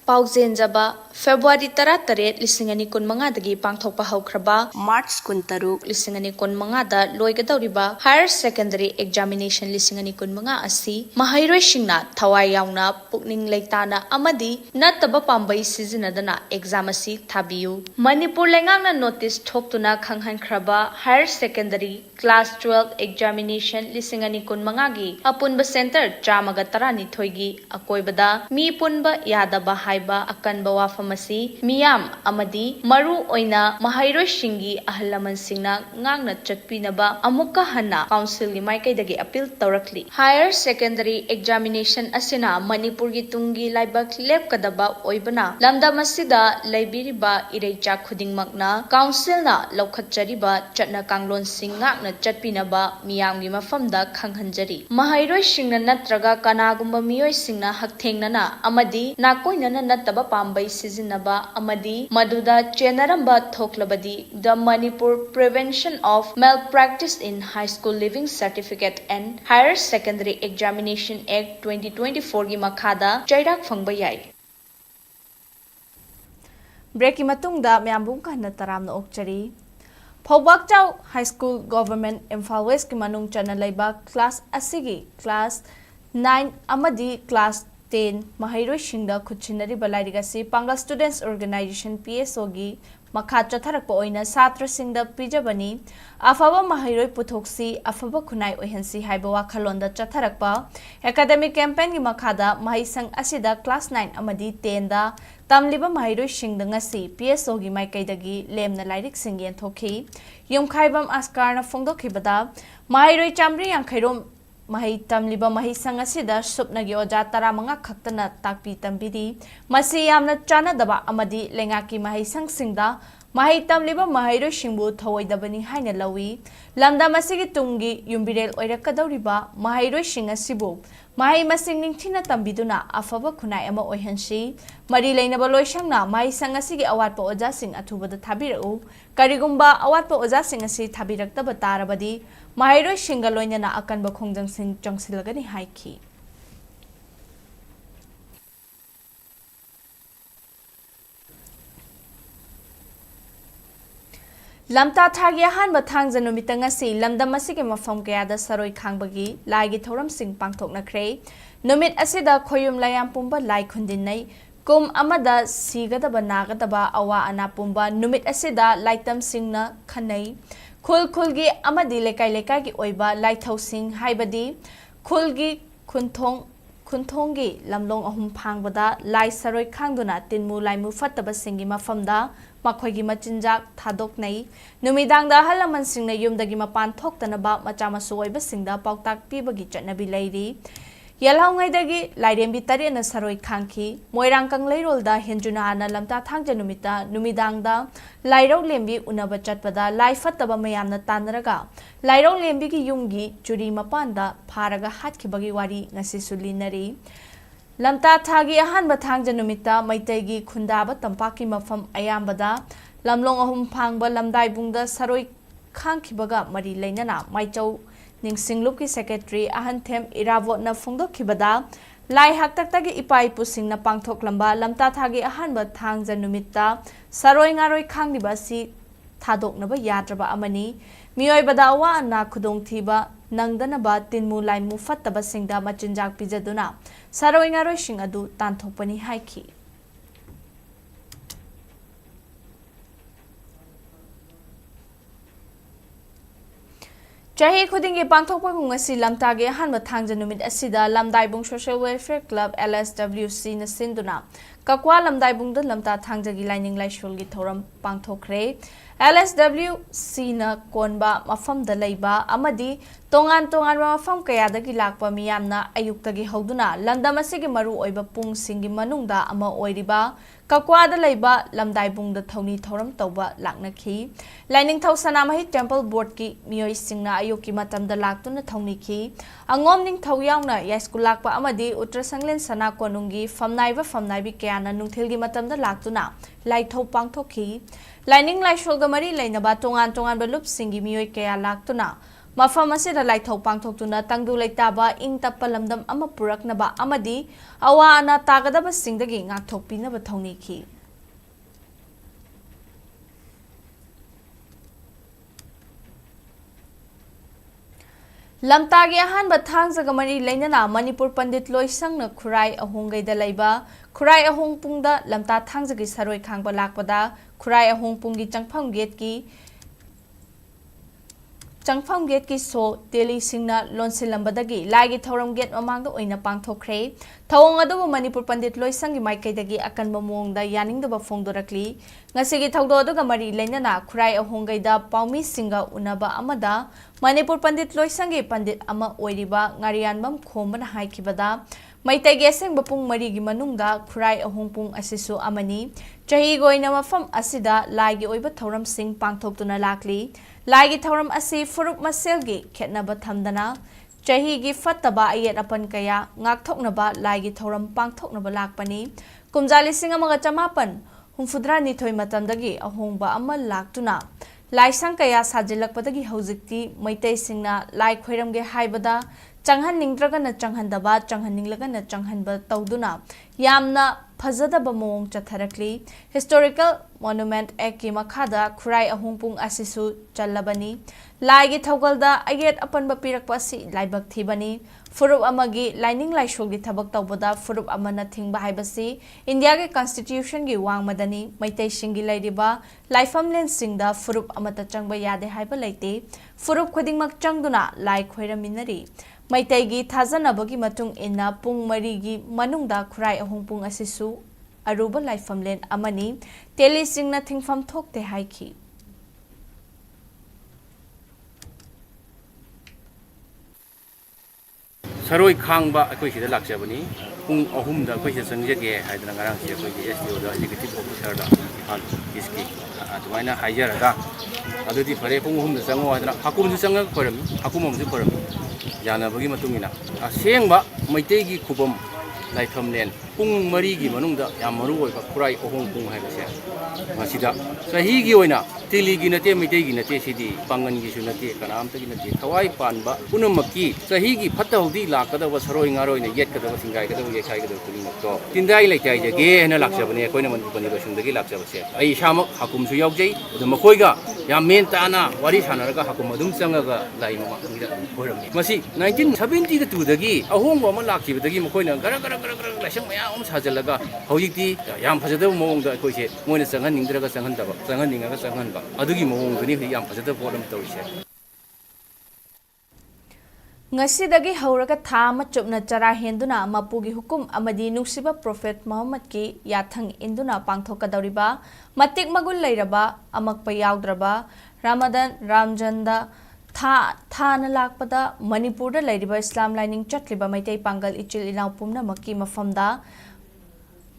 Pauzen jaba February 13 lisingani kun manga dagi pangthokpa haukraba March kun taruk lisingani kun manga da loigadawriba higher secondary examination lisingani kun manga asi mahairoi singna thawai yauna pukning leitana amadi nataba pambai sizinadana exam asi thabiu Manipur lengangna notice thoktuna khanghan khraba higher secondary class 12 examination lisingani kun manga gi apunba center chamaga tarani thoigi akoibada mi punba yadaba haiba akanba wafamasi miyam amadi maru oina mahairoi singi ahlaman singna ngangna chatpinaba amukka hanna council gi maikaidagi appeal tawrakli higher secondary examination asina Manipur gi tungi laibak lepkadaba oibana lamdam asida laibiriba ireicha khudingmakna council na lokhatchariba chatna kanglon singngakna chatpinaba miyam gi mafamda khanghanjari mahairoi singna natraga kanagumba miyoi singna hakthengnana amadi nakoinana nataba pambai sizinaba amadi maduda chenaramba thoklabadi the Manipur Prevention of Malpractice in High School Living Certificate and Higher Secondary Examination Act 2024 gi makhada chairak phangba yai break ki matungda myambung kana taramna okchari Phobakchau High School Government Imphal West ki manung chana laiba class asigi class 9 amadi class 10 mahairoi singda khutchinari balairigasi Pangal Students Organization PSO gi makha chatharakpa oina satra singda pijabani afaba mahairoi puthoksi afaba khunai ohensi haiba wakhalonda chatharakpa academic campaign gi makhada mahisang asida class 9 amadi 10 da tamliba mahairoi singda ngasi PSO gi maikaidagi lemna lairik singyen thokhi yumkhaibam askarna phongdokhibada mahairoi chamri yankhairom Mahi tamliba mahi sangasida supnagi oja taramanga khaktana takpi tambidi masi yamna chana daba amadi lengaki mahi sangsingda mahi tamliba mahairo singbu thawaidabani haina lawi lamda masigi tungi yumbirel oirakadawriba mahairo singasibu mahi masing ningthina tambiduna afaba khunai ama oihansi mari leinaba loisangna mahi sangasigi awatpa oja sing athubada thabirau karigumba awatpa oja sing asi thabiraktaba tarabadi Mahairoi Shingaloina akanba khongjang sing changsilagani haiki Lamta thagi ahanba thangja numitanga si lamdam asigi mafam kayada saroi khangbagi laigi thoram sing pangthoknakre numit asida khoyum layam pumba lai khundinai kum amada sigadaba nagadaba awa ana pumba numit asida laitam singna khanai Khulgi amadi lekai gi oiba laithau haibadi khulgi khunthongi lamlong ahum phangbada lai saroi khangduna tinmu laimu fattaba singi mafamda makhoigi machinjak thadoknai numidangda halaman singna yumdagi mapan thoktanaba macha masu oiba singda pautak pibagi chatnabi leiri ꯌꯦꯜꯍꯧꯉꯩꯗꯒꯤ ꯂꯥꯏꯔꯦꯝꯕꯤ ꯇꯔꯦꯠꯅ ꯁꯔꯣꯏ ꯈꯥꯡꯈꯤ ꯃꯣꯏꯔꯥꯡ ꯀꯪꯂꯩꯔꯣꯜꯗ ꯍꯦꯟꯖꯨꯅꯥꯅ ꯂꯝꯇꯥ ꯊꯥꯡꯖ ꯅꯨꯃꯤꯠꯇ ꯅꯨꯃꯤꯗꯥꯡꯗ ꯂꯥꯏꯔꯧ ꯂꯦꯝꯕꯤ ꯎꯅꯕ ꯆꯠꯄꯗ ꯂꯥꯏ ꯐꯠꯇꯕ ꯃꯌꯥꯝꯅ ꯇꯥꯟꯅꯔꯒ ꯂꯥꯏꯔꯧ ꯂꯦꯝꯕꯤꯒꯤ ꯌꯨꯝꯒꯤ ꯆꯨꯔꯤ ꯃꯄꯥꯟꯗ ꯐꯥꯔꯒ ꯍꯥꯠꯈꯤꯕꯒꯤ ꯋꯥꯔꯤ ꯉꯁꯤꯁꯨ ꯂꯤꯅꯔꯤ lamta thagi ahanba thangja numita maitai khundaba tampaki mafam ayambada lamlong ahum phangba lamdai bungda saroi khangkhibaga mari leinana maichau ningsinglupki secretary ahanthem irawotna phongdokhibada lai haktaktagi ipai pusingna pangthoklamba lamta thagi ahanba thangja numita saroi ngaroi khangdiba si thadoknaba yadraba amani miyoibada awa na khudongthiba nangdanaba tinmu laimu fattaba singda machinjak pijaduna saroi ngaroi sing adu tanthopani haiki Chahi khudingi pangthokpa ngasi lamtage hanba thangja numit asida lamdaibung social welfare club LSWC na sinduna kakwa lamdaibung da lamta thangjagi lining laishul gi thoram pangthokre LSWC na konba mafam da leiba amadi tongan mafam kaya dagi lakpa miyamna ayuktagi hoduna lamdam asigi maru oiba pung singi manungda ama oiriba kakwa da leiba lamdaibung da thoni thoram tawba laknakhi lining thau sanamahi temple board ki miyoi singna ayuki matam da laktuna thoni ki angom ning thau yauna yaskul lakpa amadi ultrasanglen sana konungi famnaibi kayana nungthilgi matam da laktuna laithau pangthokhi lining laishol ga mari leinaba tongan balup singi miyoi kaya laktuna mafam asida laithau pangthoktuna tangdu leitaba ing tappalamdam ama puraknaba amadi awa ana tagadaba singdagi ngakthokpinaba thongnikhi lamtagi ahanba thangjaga mari leinana Manipur Pandit Loisangna khurai ahonggaida leiba khurai ahong pungda lamta thangjagi saroi khangba lakpada khurai ahong pungi changpham gate ki so teli singna lonsilambadagi lagi thoram gate mamangda oina pangthokre thawong adu Manipur Pandit Loisangi maikaidagi akanba mongda yaningdaba phongdorakli ngasigi thawdo aduga mari leinana khurai ahonggaida paumi singa unaba amada Manipur Pandit Loisangi Pandit ama oiriba ngarianbam khombana haikibada maitai geseng bapung mari gi manungda khurai ahongpung asisu amani chahi goina mafam asida lagi oiba thoram sing pangthoktuna lakli lagi thoram asi furup maselgi khetnaba thamdana chahi gi fattaba ayet apan kaya ngakthoknaba lagi thoram pangthoknaba lakpani kumjali singa maga chamapan humfudra ni thoi matamdagi ahongba amal laktuna laisang kaya sajilakpadagi hojikti maitai singna lai khoiramge haibada changhan ningdragana changhandaba changhanninglagana changhanba tawduna yamna phajadaba mong chatharakli historical monument eki makhada khurai ahungpung asisu challabani laigi thogalda ayet apanba pirakpa si laibak thibani furup amagi lining laishogi thabak tawbada furup amana thingba haibasi india ge constitution gi wangmadani maitai singi lairiba laifamlen singda furup amata changba yade haiba laite furup khudingmak changduna lai khoiraminari maitaigi thajanabagi matung inna pung marigi manungda khurai ahungpung asisu aruba laifamlen amani teli singna thingfam thokte haiki saroi khangba akoi sida lakjabani pung ahum da akoi se sangjage haidana ngarang se akoi SDO da executive officer da iski atwaina haijaraga adudi fare pung ahum da sango hadana hakum su sanga koram hakum am su koram yana bagi matungina asengba maitei gi khubam laithomlen pung mari gi manungda yam maru oi khurai ahong pung haibase masida sahi gi oina tili gi nate maitei gi nate sidi pangan gi su nate kanam ta gi nate thawai panba punamakki sahi gi phatta hodi lakada wa saroi ngaroi ne yet kada singai kada ye khai kada kuli mokto tindai laitai jage hena lakjabane koina man pani do sundagi lakjabase ai shamak hakum su yaujai da makoi ga yam men ta na wari sanaraga hakum adum changaga lai ma ngira boramni masi 1972 dagi ahongwa ma lakibadagi makoina gara laisang maya sajalaga hojikti yam phajadaba mongda koise moina changan ningdraga changhandaba changhaninga changhanba adugi mongdani yam phajadaba problem tawise ngasidagi hauraga thama chupna chara henduna mapugi hukum amadi nusiba prophet Muhammad ki yathang induna pangthokadoriba matik magul leiraba amakpa yaudraba Ramadan Ramjanda थाना लाकपदा मणिपुर लेरिबा इस्लाम lining चटलिबा Meitei Pongal इचिल इनाउ पुमनमकी मफमदा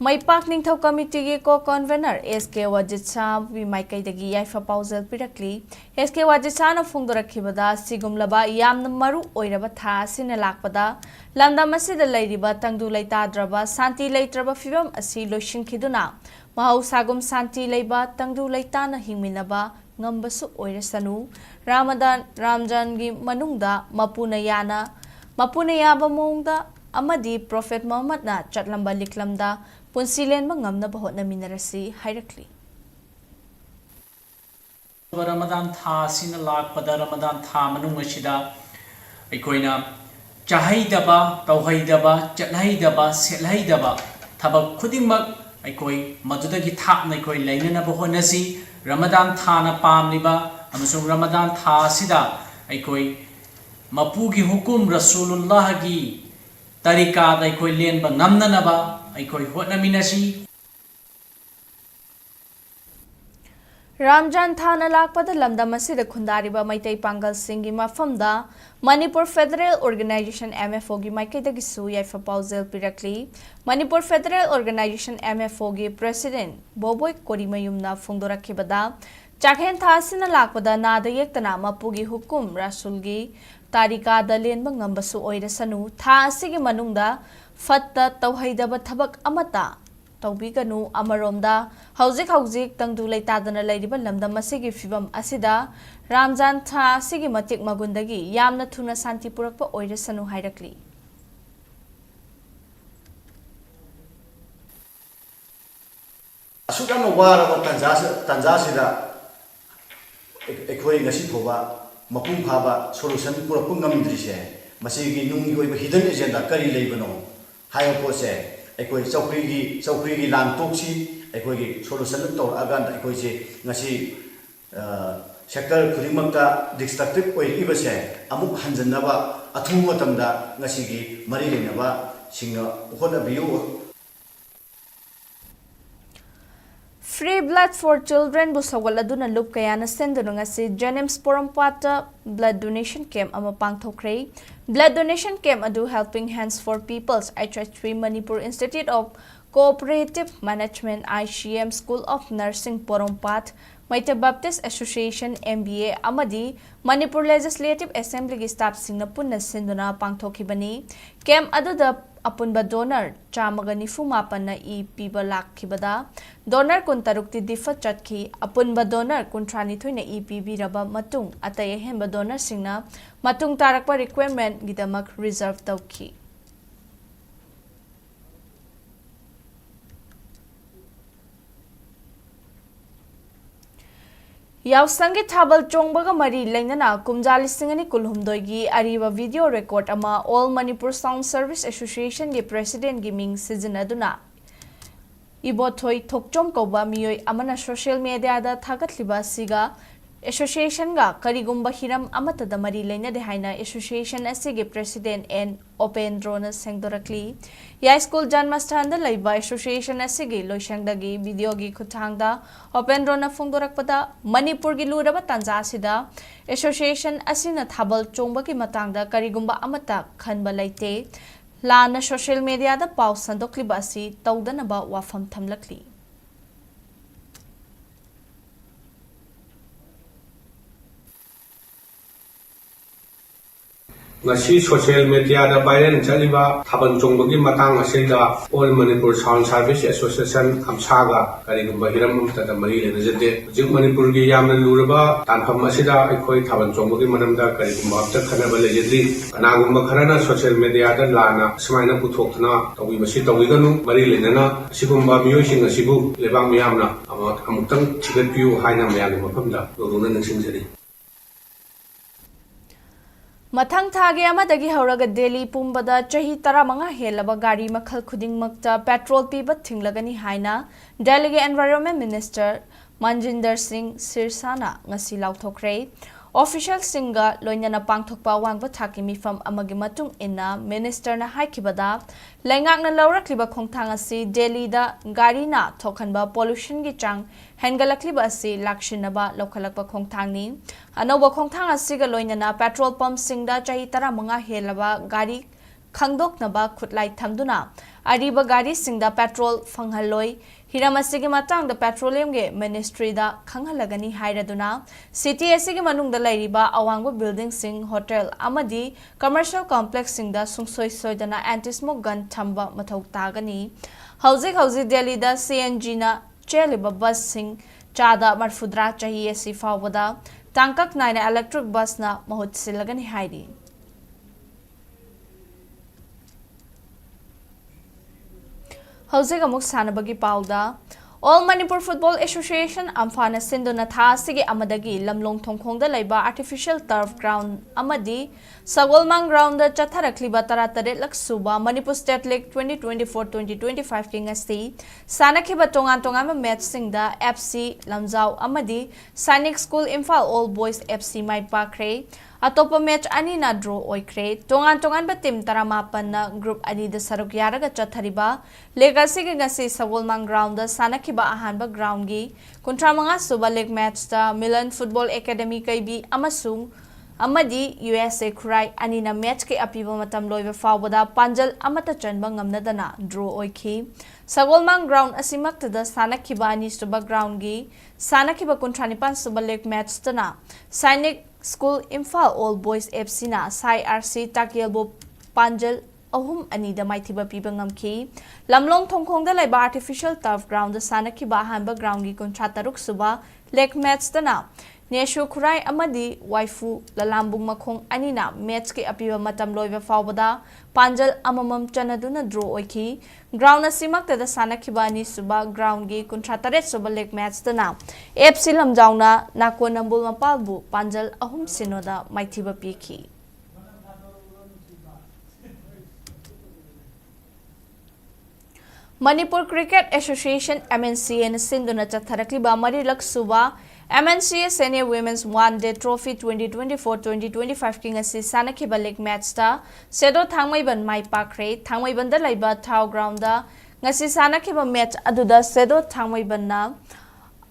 मैपाक Ningthou committee की को convener SK वाजिसा माइकैदगी याइफा पाउजल पिरकली SK वाजिसा न फोंदोरखिबदा सिगुमलबा यामन मरु ओइरबा था सिन लाकपदा लंदम असिदा लेरिबा तंगदु लैताद्रबा शांति लैत्रबा फिबम असि लोइसिनखिदुना महौसागुम शांति लैबा तंगदु लैताना हिंमिनबा ngambsu oirasanu ramjan gi manungda mapuna yaba mongda amadi prophet muhammad na chatlamba liklamda punsilen ba ngamna ba hotna minarasi hairakli ramadan tha sin lak pada ramadan tha manung asida aikoina chahaidaba tauhaidaba chathaidaba selhaidaba thabak khudimmak aikoi madudagi thak nai koi lainana ba honasi Ramadan thana pamliba amasung Ramadan tha sida aikoi mapugi hukum Rasulullah gi tarika da aikoi lenba ngamnanaba aikoi hotnaminasi Ramjan thana lakpada lamdam asida khundariba maitai pangal singi mafamda Manipur Federal Organization MFO gi maikaidagi su yaifa pausel pirakli Manipur Federal Organization MFO gi President Boboy Korimayumna phongdorakhibada chakhen thasina lakpada nada yektana mapugi hukum rasulgi tarika da lenba ngambasu oirasanu tha asigi manungda fatta tauhaidaba thabak amata Taubiganu amaromda hauzik tangdu laitadana lairiba lamdam asigi fibam asida Ramjan tha asigi matik magundagi yamna thuna santi purakpa oirasanu hairakli Asukana waraba tanjasida ekhoi ngasi thoba mapung phaba solution purakpung ngamdrise masigi nungi oiba hidden agenda kari leibano hayo pose ekoi chaukrigi lan toksi ekoi gi solution tor agan ekoi je ngasi sector khurimakta destructive oi ibase amuk hanjanaba athu matamda ngasi gi mari lenaba singna hona biu Free blood for children bu sawaladuna lup kayana sendunu ngasi Jenims Porampata blood donation camp ama pangthokre blood donation camp adu helping hands for people's HH3 Manipur Institute of Cooperative Management ICM School of Nursing Porompat Maita Baptist Association MBA amadi Manipur Legislative Assembly gi staff singna punna senduna pangthokibani camp adu da apunba donor chamagani fumapana e piba lakhibada donor kuntarukti difa chatki apunba donor kuntrani thoina e pb raba matung atay hemba donor singna matung tarakpa requirement gidamak reserve tawki Yausangi Tabal Chongbaga Mari Lainana Kumjali Singani Kulhumdoigi Ariba video record ama All Manipur Sound Service Association ge President Giming Sizinaduna Ibothoi Thokchom Koba Miyoi Amana social media da Thagatliba Siga Association ga Karigumba Hiram Amata da Mari Laina de Haina Association Asige President and Open Drone Sengdorakli Ya School Janmastanda Laiba Association Asige Loishangdagi video gi Kuthangda Open Drone Fungdorakpada Manipur gi Luraba Tanjasida Association Asina Thabal Chongbaki Matangda Karigumba Amata Khanba Laite Lana social media da Pau Sandoklibasi Taudanaba Wafam Thamlakli ngasi social media da viral chaliba thaban chongbagi matang asida All Manipur Sound Service Association amsaga karigumba hiram amta da mari lenajate jing Manipur gi yamna luraba tanpham asida aikoi thaban chongbagi manamda karigumba amta khanaba lejadri kanagumba kharana social media da lana smaina puthokna tawi masi tawiganu mari lenana sigumba miyoi sing asibu lebang miyamna amutang chigatpiu haina mayagi mafamda loruna ningsingjari Mathang thage amadagi hauraga Delhi pumbada chahi taramanga helaba gari makhal khudingmakta petrol piba thinglagani haina Delhi Environment Minister Manjinder Singh Sirsana ngasi lauthokre official singa loinana pangthokpa wangba thaki mifam amagi matung inna minister na haikibada laingak na laurakliba khongthang asi Delhi da gari na thokhanba pollution gi chang hengalakliba asi lakshinaba lokhalakba khongthang ni anoba khongthang asi ga loinana petrol pump singda chahi tara manga helaba gari khangdoknaba khutlai thamduna ariba gari singda petrol fanghaloi hiramasi matang da petroleum ge ministry da khanghalagani hairaduna city asigi manung da lairiba awangba building sing hotel amadi commercial complex sing da sungsoi soidana anti smoke gun thamba mathau tagani hauzik Delhi da CNG na cheliba bus sing chada marfudra chahi asi fawada tangkak naina electric bus na mahut silagani hairi Hauzik amuk sanabagi pauda All Manipur Football Association Amphana Sinduna Tha Sigi Amadagi Lamlong Thongkhongda Laiba Artificial Turf Ground Amadi Sagolmang Ground da Chatharakliba Taratare Laksuba Manipur State League 2024-2025 King Asti Sanakhiba Tongan match singda FC Lamjau Amadi Sainik School Imphal All Boys FC Mai Pakre Atopa match ani na draw oikre tongan ba team taramapan na group ani da saruk yaraga chathariba legacy ge ngasi Sagolmang ground da sanakhiba ahanba ground gi kuntramanga suba leg match da Milan Football Academy kaibi amasung amadi USA Khurai ani na match ke apiba matam loiba fawada panjal amata chanba ngamnadana draw oikhi Sagolmang ground asimakta da sanakhiba ani suba ground gi sanakhiba kuntranipan suba leg match tana Sainik School Imphal All Boys FC na Sai RC Takyelbo Panjal ahum ani da maithiba piba ngamki Lamlong Thongkhong da laiba artificial turf ground da sanakhiba hanba ground gi kontra taruk suba leg match tana Neshu Khurai amadi waifu lalambung makhong ani na match ke apiba matam loiba fawbada Panjal amamam chanaduna draw oikhi ground asimakta da sanakhiba ani suba ground gi kontra taret suba leg match tana FC Lamjauna nako nambul mapalbu Panjal ahum sinoda maithiba pikhi Manipur Cricket Association MNCA Sinduna Chatharakliba Marilak Suba MNCA Senior Women's One Day Trophy 2024-2025 King asi sanakhiba league match ta Sedo Thangmaiban Mai Pakre Thangmaiban da laiba Thau ground da ngasi sanakhiba match aduda Sedo Thangmaiban na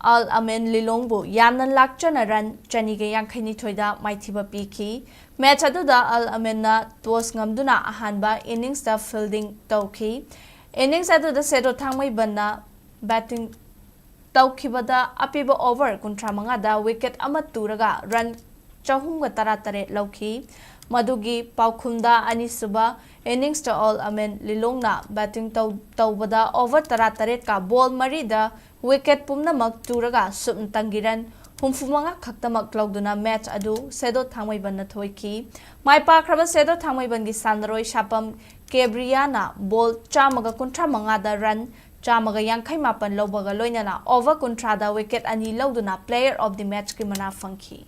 Al Amen Lilongbu yamna lakchana ran chaniga yankhaini thoida maithiba pikhi match aduda Al Amen na toss ngamduna ahanba innings da fielding tawkhi innings aduda Sedo Thangmaiban na batting Taukibada apiba over kuntramanga da wicket ama turaga run chahumga taratare lauki madugi paukhumda anisuba innings to All Amen Lilongna batting tawbada over taratare ka ball mari da wicket pumnamak turaga sum tangiran humfumanga khaktamak lauduna match adu Sedo Thangmaiban na thoiki mai pakraba Sedo Thangmaiban gi sanroi shapam Kebriana ball chamaga kuntramanga da run Chamaga Yankai Mapan Lobaga Loinana over Contrada wicket ani Lauduna player of the match Kimana Funky.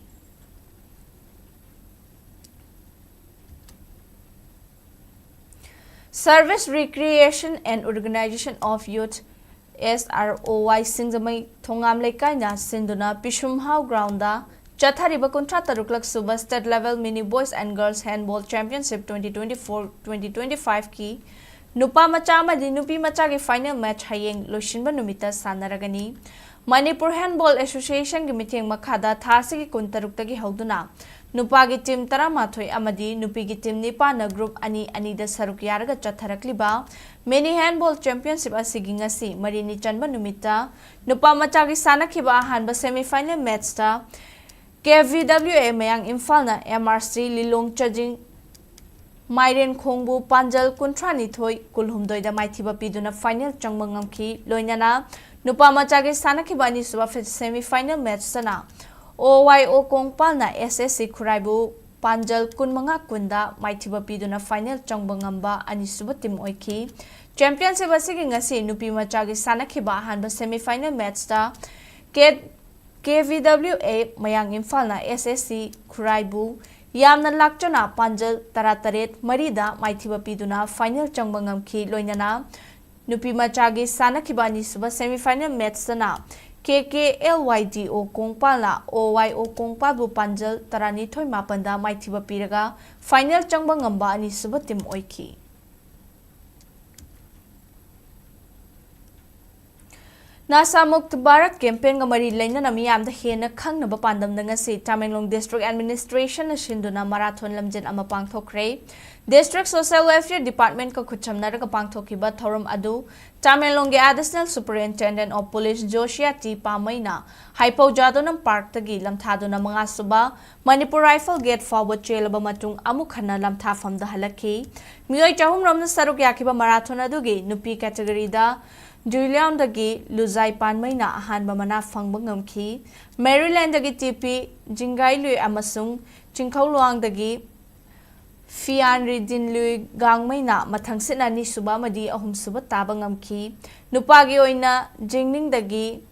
Service Recreation and Organization of Youth SROY Singzamai Thongam Lekaina Sinduna Pishumhau Grounda Chathariba Contrata Ruklak Suba State Level Mini Boys and Girls Handball Championship 2024-2025 ki Nupa macha amadi nupi macha ge final match hayeng loishinba numita sanaragani Manipur Handball Association gi meeting makhada thasi gi kuntaruk tagi hauduna nupa gi team taramathoi amadi nupi gi team nipa na group ani da saruk yaraga chatharakliba mini handball championship asigi ngasi marini chanba numita nupa macha gi sanakhiba hanba semi final match ta KVWA mayang Imphal na MRC Lilong Chajing Mairen Khongbu Panjal Kuntrani Thoi Kulhumdoi da Maithiba Piduna final Changmangamki Loinana Nupa Machagi Sanakhiba ni suba semi final match sana OYO Kongpal na SSC Khuraibu Panjal Kunmanga Kunda Maithiba Piduna final Changbangamba ani suba team oiki championship asigi ngasi nupi machagi Sanakhiba hanba semi final match ta KVWA mayang Imphal na SSC Khuraibu Yamna lakchana Panjal Tarataret Marida Maithiba Piduna final Changbangam ki Loinana Nupi Machagi Sanakhiba ni suba semi final match sana KKLYDO Kongpalna OYO Kongpalbu Panjal Taranithoi Mapanda Maithiba Piraga Final Changba Ngamba Ani Suba Team Oiki. Nasa Mukt Bharat campaign ngamari laina na miyam da hena khangnaba pandam na ngasi Tamenglong District Administration na shinduna marathon lamjen ama pangthokre District Social Welfare Department ka khuchamnara ka pangthokiba thorum adu Tamenglong ge Additional Superintendent of Police Joshua T Pamaina Haipau Jadonam Park tagi lamthaduna mga suba Manipur Rifle Gate forward chelaba matung amukhana lamthafam da halaki miyoi chahum romna saruk yakiba marathon adugi nupi category da Julian dagi Luzai Panmaina ahanba mana fangba ngamki Maryland dagi TP Jingai Lui amasung Chingkhawluang dagi Fianri Din Lui Gangmaina mathangsina ni suba madi ahum suba taba ngamki nupagi oina Jingning dagi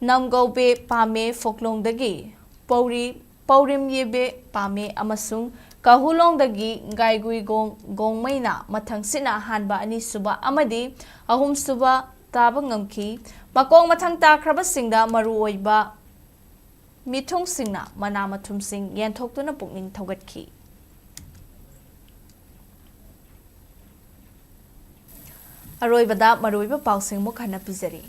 Namgaube Pame Foklong dagi Paurim Yebe Pame amasung Kahulong dagi Gaigui Gongmaina mathangsina ahanba ani suba amadi ahum suba taba ngamki makong mathang takraba singda maru oiba mithong singna mana mathum sing yenthokuna pukning thogatki aroibada maruiba pausing mo khana pizari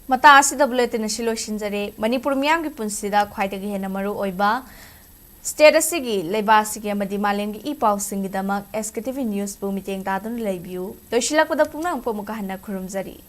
Mata asida bulletin asilo shinjare Manipur miyam gi punsida khwaidagi hena maru oiba state asigi leba asigi amadi malengi ipau singi damak Sktv's News bu miteng tadun leibiu doshila koda pungna angpo muka hana khurumjari